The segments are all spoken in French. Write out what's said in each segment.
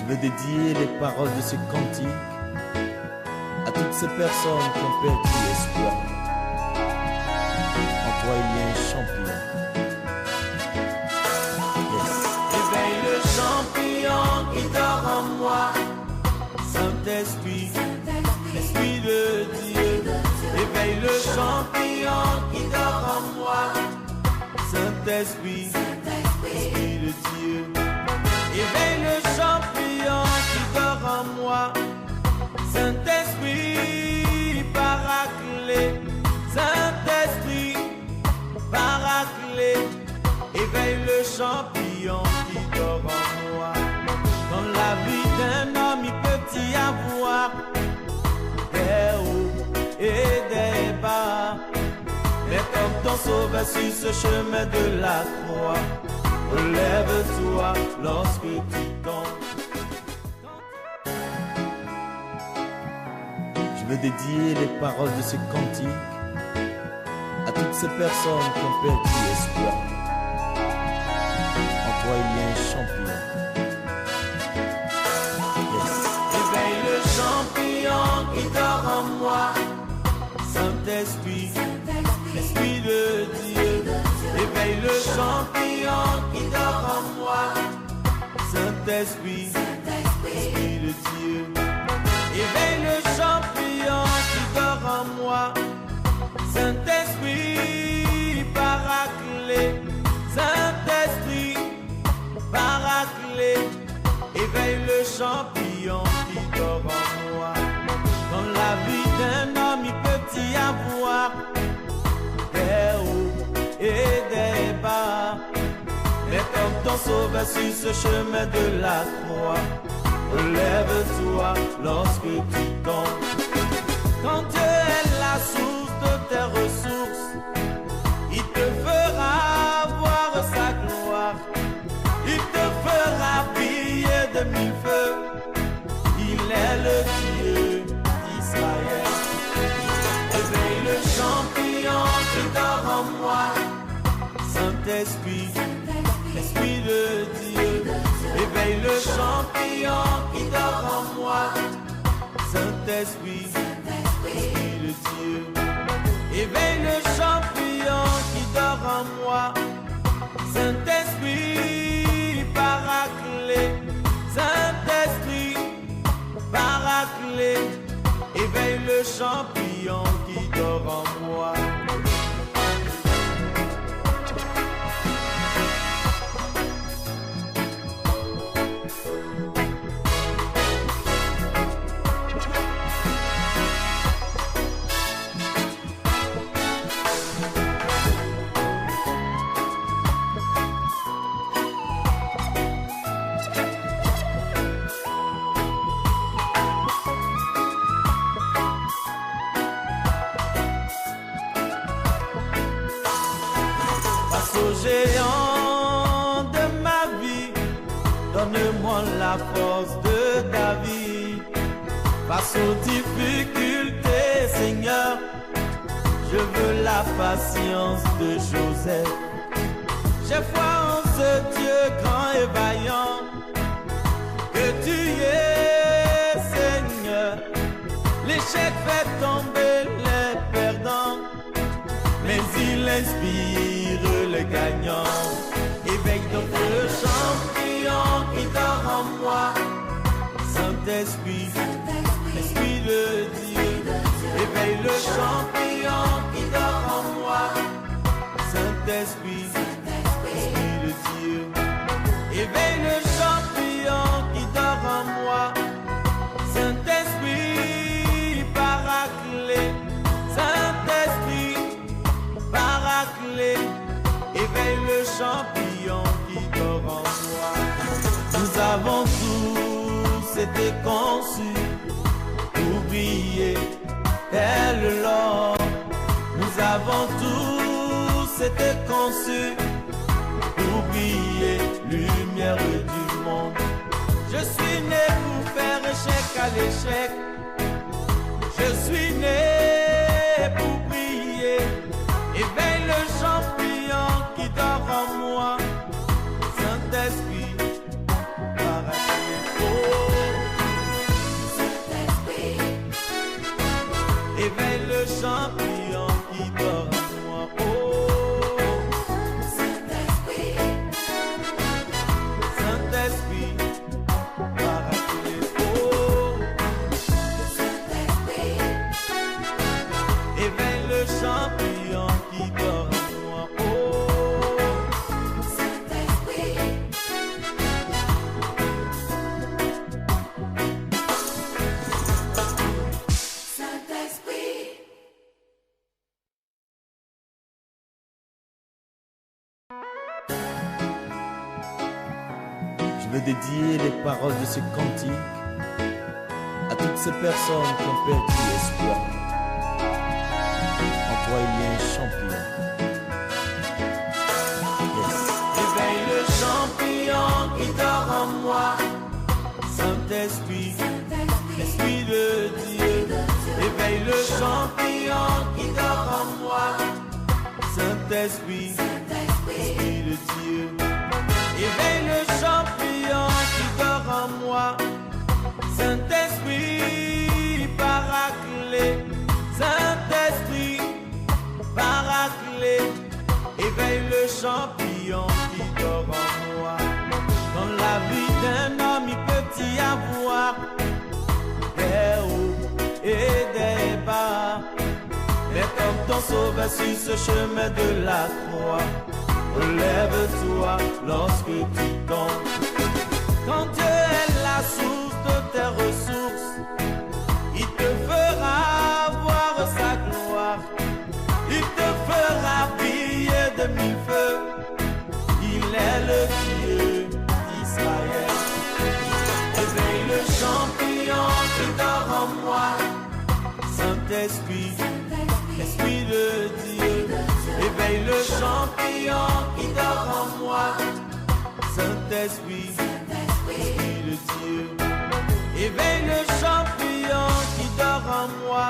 Je veux dédier les paroles de ce cantique à toutes ces personnes qui ont perdu espoir. En toi il y a un champion. Yes. Éveille le champion qui dort en moi. Saint-Esprit, Esprit de Dieu. Éveille le champion qui dort en moi. Saint-Esprit, Esprit de Dieu. Éveille le champion qui dort en moi. Saint-Esprit, paraclet. Saint-Esprit, paraclet. Éveille le champion qui dort en moi. Dans la vie d'un homme, il peut y avoir des hauts et des bas. Mais comme ton sauveur sur ce chemin de la croix, relève-toi lorsque tu tombes. Je veux dédier les paroles de ce cantique à toutes ces personnes qui ont perdu espoir. En toi il y a un champion. Yes. Éveille le champion qui dort en moi. Saint-Esprit, Esprit de Dieu. Éveille le champion qui dort en moi. Saint-Esprit, Esprit de Dieu. Éveille le champion qui dort en moi. Saint-Esprit, paraclet. Saint-Esprit, paraclet. Éveille le champion qui dort en moi. Dans la vie d'un homme, il peut y avoir des hauts et des bas. Mais comme ton sauveur sur ce chemin de la croix, relève-toi lorsque tu tombes. Quand Dieu est la source de tes ressources, il te fera voir sa gloire. Il te fera briller de mille feux. Il est le Dieu d'Israël. Éveille le champion qui dort en moi. Saint-Esprit, Esprit de Dieu. Éveille le champion qui dort en moi. Saint-Esprit, Esprit de Dieu. Éveille le champion qui dort en moi. Saint-Esprit, paraclet. Saint-Esprit, paraclet. Éveille le champion qui dort en moi. Géant de ma vie, donne-moi la force de David. Face aux difficultés, Seigneur, je veux la patience de Joseph. J'ai foi en ce Dieu grand et vaillant, que tu es, Seigneur. L'échec fait tomber les perdants, mais il inspire le gagnant. Éveille donc le champion qui dort en moi. Saint-Esprit, Esprit de Dieu. Éveille le champion qui dort en moi. Saint-Esprit, Esprit de Dieu. Éveille le champion qui dort en moi. Saint-Esprit, paraclet. Saint-Esprit, paraclet. Éveille le champion qui dort en moi. Nous avons tous été conçus pour briller tel l'or. Nous avons tous été conçus pour briller, lumière du monde. Je suis né pour faire échec à l'échec. Je suis né pour briller. Éveille le champion qui dort en moi. Saint-Esprit, paraclet. Oh, Je veux dédier les paroles de ce cantique à toutes ces personnes qui ont perdu espoir. En toi il y a un champion. Éveille le champignon qui dort en moi. Saint-Esprit, Esprit de Dieu. Éveille le champignon qui dort en moi. Saint-Esprit, Esprit de Dieu. Éveille le champignon qui dort en moi. Saint-Esprit, paraclet. Saint-Esprit, paraclet. Éveille le champignon qui dort en moi. Dans la vie d'un homme, il peut y avoir des hauts et des bas. Mais comme ton sauveur sur ce chemin de la croix, relève-toi lorsque tu tombes. Quand Dieu est la source de tes ressources, il te fera voir sa gloire. Il te fera briller de mille feux. Il est le Dieu d'Israël. Éveille le champignon qui dort en moi. Saint-Esprit, Esprit de Dieu. Éveille le champignon qui dort en moi. Saint-Esprit, Esprit de Dieu. Éveille le champignon qui dort en moi.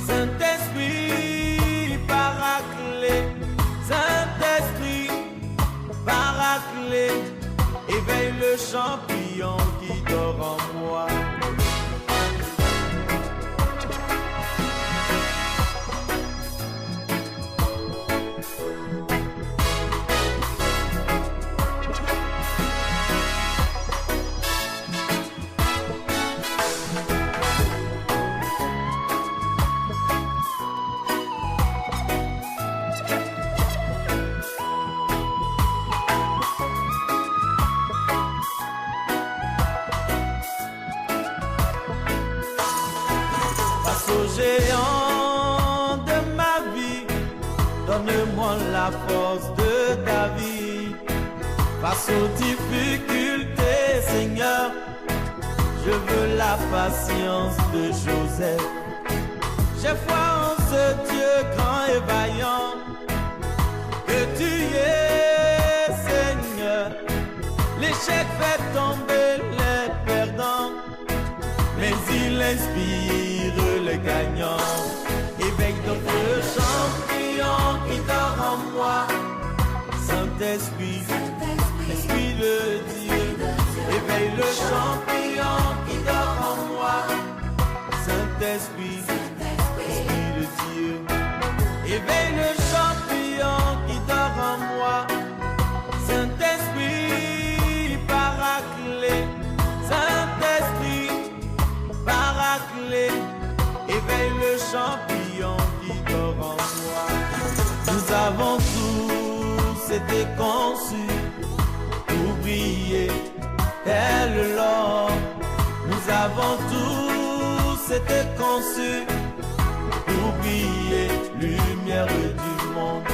Saint-Esprit, paraclet. Saint-Esprit, paraclet. Éveille le champignon qui dort en moi. Géant de ma vie, donne-moi la force de David. Face aux difficultés, Seigneur, je veux la patience de Joseph. J'ai foi en ce Dieu grand et vaillant, que tu es, Seigneur. L'échec fait tomber les perdants, mais il inspire le gagnant. Éveille donc le champignon qui dort en moi. Saint-Esprit, Esprit de Dieu. Éveille le champignon qui dort en moi. Saint-Esprit, Esprit de Dieu. Éveille le champignon qui dort en moi. Saint-Esprit, paraclet. Saint-Esprit, paraclet. Éveille le champignon qui dort en moi. Nous avons tous été conçus pour briller tel l'or. Nous avons tous été conçus pour briller lumière du monde.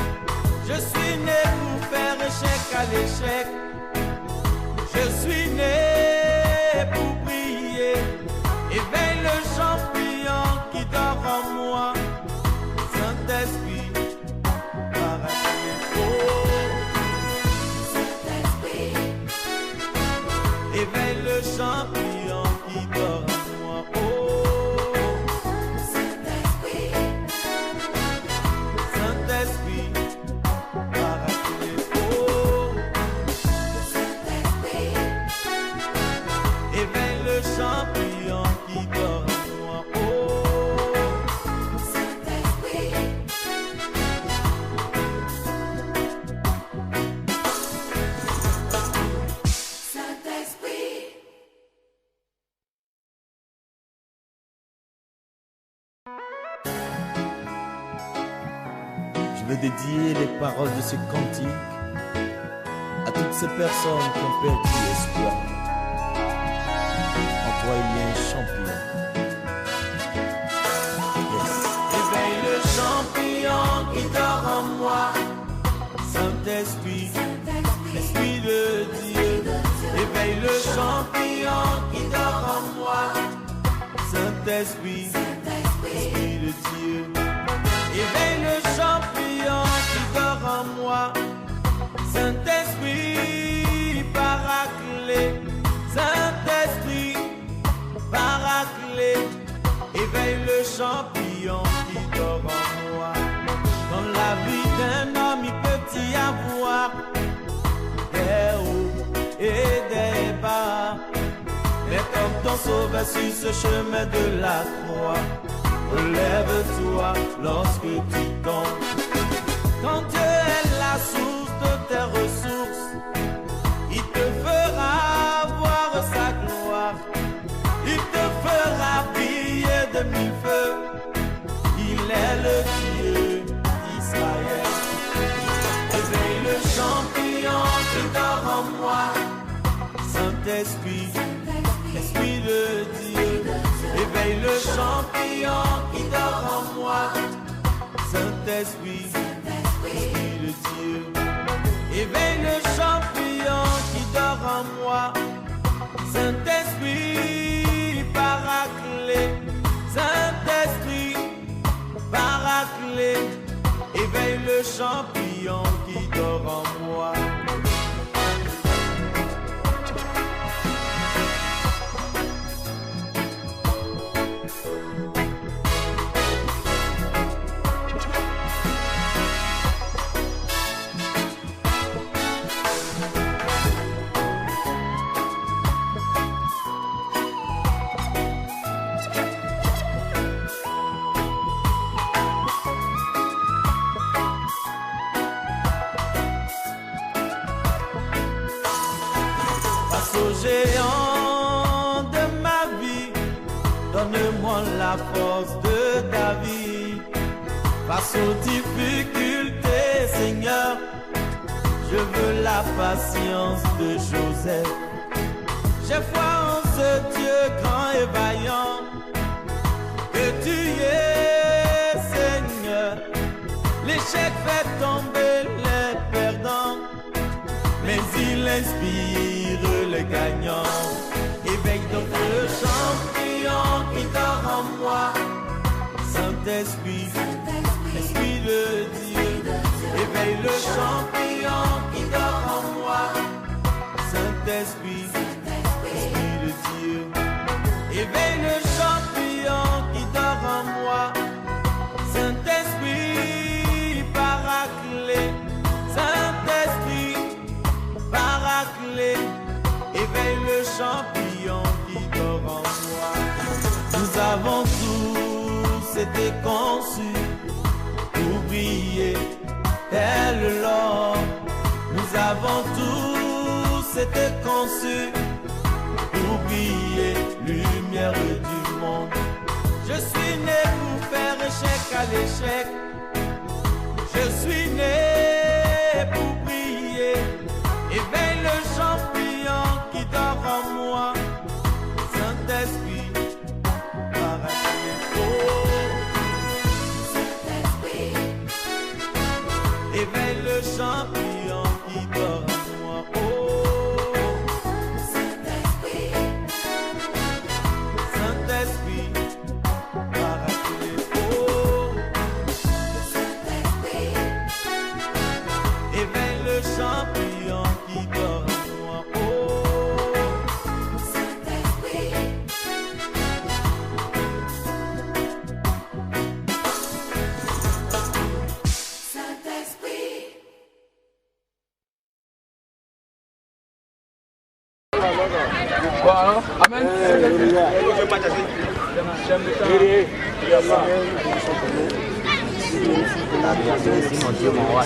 Je suis né pour faire échec à l'échec. Je suis né pour briller. Éveille le champignon qui dort en moi. Saint-Esprit, paraclet. Saint-Esprit, éveille le champignon qui dort en moi. Saint-Esprit, Saint-Esprit, paraclet. Saint-Esprit, éveille le champignon qui dort en moi. Saint-Esprit, Saint-Esprit. Je veux dédier les paroles de ce cantique à toutes ces personnes qui ont perdu espoir. En toi il y a un champion. Éveille le champignon qui dort en moi. Saint-Esprit, Esprit de Dieu. Éveille champion qui dort en moi. Saint-Esprit, Esprit de Dieu. Éveille le champion qui dort en moi. Saint-Esprit, paraclet. Saint-Esprit, paraclet. Éveille le champion qui dort en moi. Dans la vie d'un homme, il peut y avoir des hauts et des bas. Mais comme ton sauveur sur ce chemin de la croix, relève-toi lorsque tu tombes. Quand Dieu est la source de tes ressources, il te fera voir sa gloire. Il te fera briller de mille feux. Il est le Dieu d'Israël. Éveille le champion qui dort en moi. Saint-Esprit, Esprit de Dieu. Éveille le champion qui dort en moi. Saint-Esprit, Esprit de Dieu. Éveille le champion qui dort en moi. Saint-Esprit, paraclet. Saint-Esprit, paraclet. Éveille le champion qui dort en moi. Géant de ma vie, donne-moi la force de David. Face aux difficultés, Seigneur, je veux la patience de Joseph. J'ai foi en ce Dieu grand et vaillant, que tu es, Seigneur. L'échec fait tomber les perdants, mais il inspire le gagnant. Éveille donc le champion qui dort en moi. Saint-Esprit, Esprit de Dieu. Éveille le champion qui dort en moi. Saint-Esprit, Esprit de Dieu. Éveille le champion qui dort en moi. Saint-Esprit, paraclet. Saint-Esprit, paraclet. Éveille le champion qui dort en moi. Nous avons tous été conçus pour briller tel l'or. Nous avons tous été conçus pour briller lumière du monde. Je suis né pour faire échec à l'échec. Je suis né pour briller. Éveille le champion qui dort en moi. Saint-Esprit, paraclet. Oh. Saint-Esprit, éveille le champion qui dort en moi. Oh. Saint-Esprit, Saint-Esprit, paraclet. Oh. Saint-Esprit, éveille le champion qui dort en moi. Oh. Saint-Esprit. Saint-Esprit. Bon alors, amen. Mon Dieu, mon roi,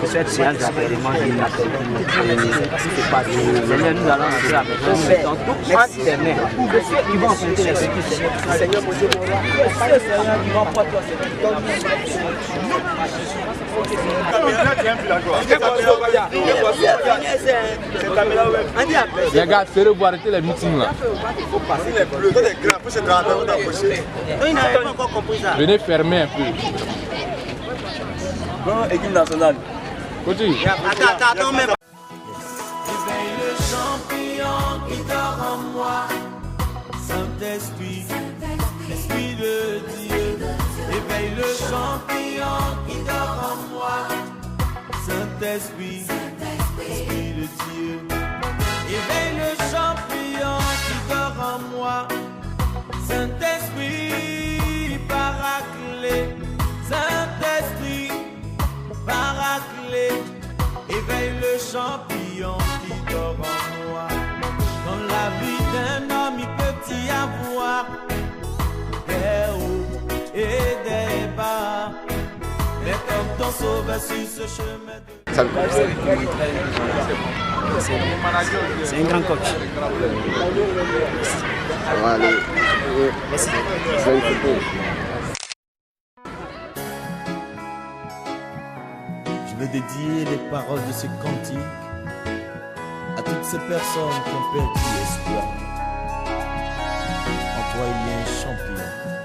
cette séance d'appartement de la Seigneur, nous allons entrer à la maison, nous mettons tout entre tes mains. Que ceux qui vont affronter les circuits, Seigneur, mon Dieu, mon roi, ceux Seigneur qui vont porter toi, Seigneur, Les gars, c'est vous arrêter les meetings là. Venez fermer un peu. Bon, équipe nationale. Continue. Attends, même. Éveille le champion qui champion qui dort en moi. Saint-Esprit, Esprit de Dieu, éveille le champion qui dort en moi. Saint-Esprit, paraclet, Saint-Esprit, paraclet, éveille le champion qui dort en moi. Dans la vie d'un homme, il peut y avoir des hauts et des bas. Mais comme ton sauveur sur ce chemin de... C'est un grand coach. Merci. Je veux dédier les paroles de ce cantique à toutes ces personnes qui ont perdu espoir. En toi, il y a un champion.